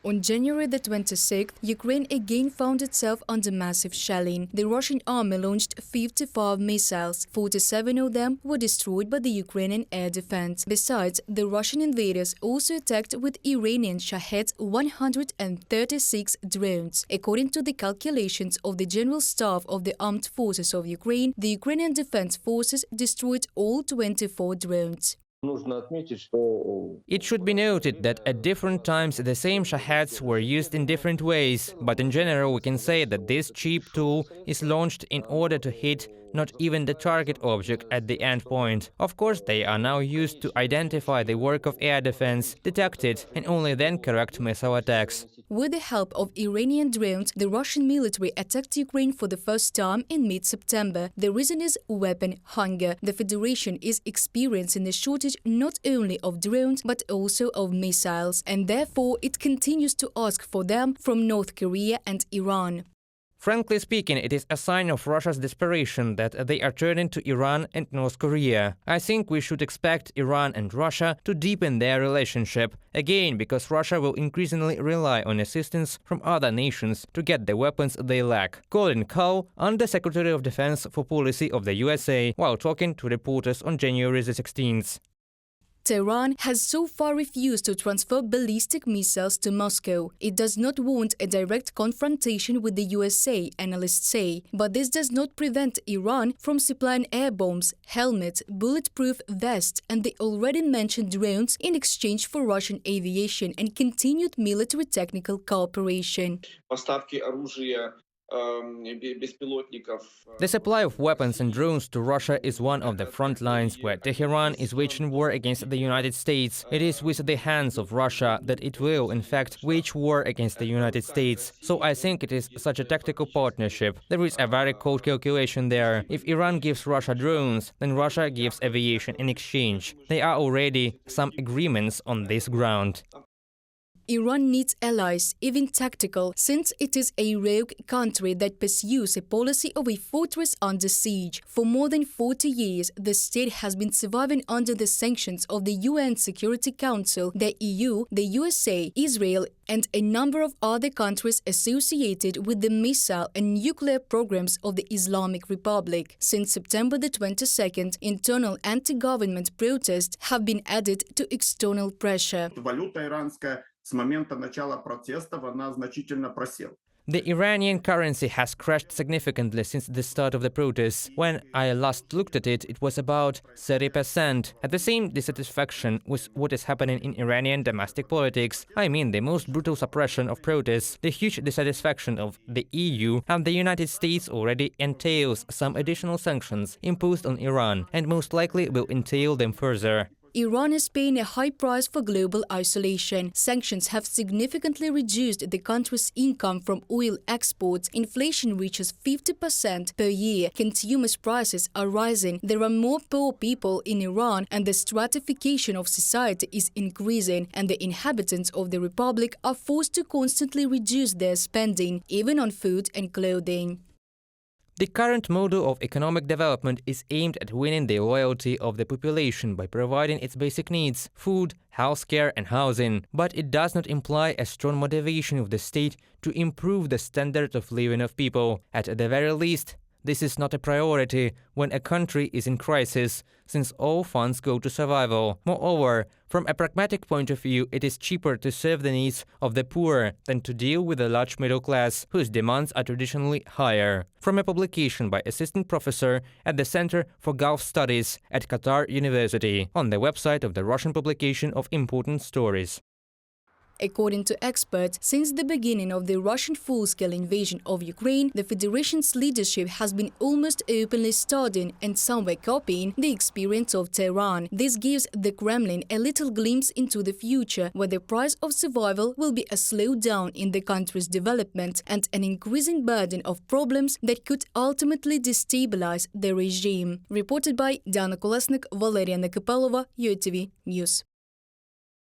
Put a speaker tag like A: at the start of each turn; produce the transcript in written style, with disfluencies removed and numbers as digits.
A: On January the 26th, Ukraine again found itself under massive shelling. The Russian army launched 55 missiles. 47 of them were destroyed by the Ukrainian air defense. Besides, the Russian invaders also attacked with Iranian Shahed 136 drones. According to the calculations of the General Staff of the Armed Forces of Ukraine, the Ukrainian Defense Forces destroyed all 24 drones.
B: It should be noted that at different times the same Shaheds were used in different ways, but in general we can say that this cheap tool is launched in order to hit not even the target object at the end point. Of course, they are now used to identify the work of air defense, detect it, and only then correct missile attacks.
A: With the help of Iranian drones, the Russian military attacked Ukraine for the first time in mid-September. The reason is weapon hunger. The Federation is experiencing a shortage not only of drones but also of missiles, and therefore it continues to ask for them from North Korea and Iran.
B: Frankly speaking, it is a sign of Russia's desperation that they are turning to Iran and North Korea. I think we should expect Iran and Russia to deepen their relationship, again because Russia will increasingly rely on assistance from other nations to get the weapons they lack. Colin Powell, Under-Secretary of Defense for Policy of the USA, while talking to reporters on January the 16th.
A: Tehran has so far refused to transfer ballistic missiles to Moscow. It does not want a direct confrontation with the USA, analysts say. But this does not prevent Iran from supplying air bombs, helmets, bulletproof vests and the already mentioned drones in exchange for Russian aviation and continued military technical cooperation.
B: The supply of weapons and drones to Russia is one of the front lines where Tehran is waging war against the United States. It is with the hands of Russia that it will, in fact, wage war against the United States. So I think it is such a tactical partnership. There is a very cold calculation there. If Iran gives Russia drones, then Russia gives aviation in exchange. There are already some agreements on this ground.
A: Iran needs allies, even tactical, since it is a rogue country that pursues a policy of a fortress under siege. For more than 40 years, the state has been surviving under the sanctions of the UN Security Council, the EU, the USA, Israel, and a number of other countries associated with the missile and nuclear programs of the Islamic Republic. Since September the 22nd, internal anti-government protests have been added to external pressure.
B: The Iranian currency has crashed significantly since the start of the protests. When I last looked at it, it was about 30%. At the same dissatisfaction with what is happening in Iranian domestic politics, I mean the most brutal suppression of protests, the huge dissatisfaction of the EU and the United States already entails some additional sanctions imposed on Iran and most likely will entail them further.
A: Iran is paying a high price for global isolation. Sanctions have significantly reduced the country's income from oil exports. Inflation reaches 50% per year. Consumers' prices are rising. There are more poor people in Iran, and the stratification of society is increasing, and the inhabitants of the republic are forced to constantly reduce their spending, even on food and clothing.
B: The current model of economic development is aimed at winning the loyalty of the population by providing its basic needs – food, healthcare and housing. But it does not imply a strong motivation of the state to improve the standard of living of people. At the very least, this is not a priority when a country is in crisis, since all funds go to survival. Moreover, from a pragmatic point of view, it is cheaper to serve the needs of the poor than to deal with the large middle class, whose demands are traditionally higher. From a publication by assistant professor at the Center for Gulf Studies at Qatar University, on the website of the Russian publication of Important Stories.
A: According to experts, since the beginning of the Russian full-scale invasion of Ukraine, the Federation's leadership has been almost openly studying and somewhere copying the experience of Tehran. This gives the Kremlin a little glimpse into the future, where the price of survival will be a slowdown in the country's development and an increasing burden of problems that could ultimately destabilize the regime. Reported by Diana Kolesnik, Valeria Nekopelova, UATV News.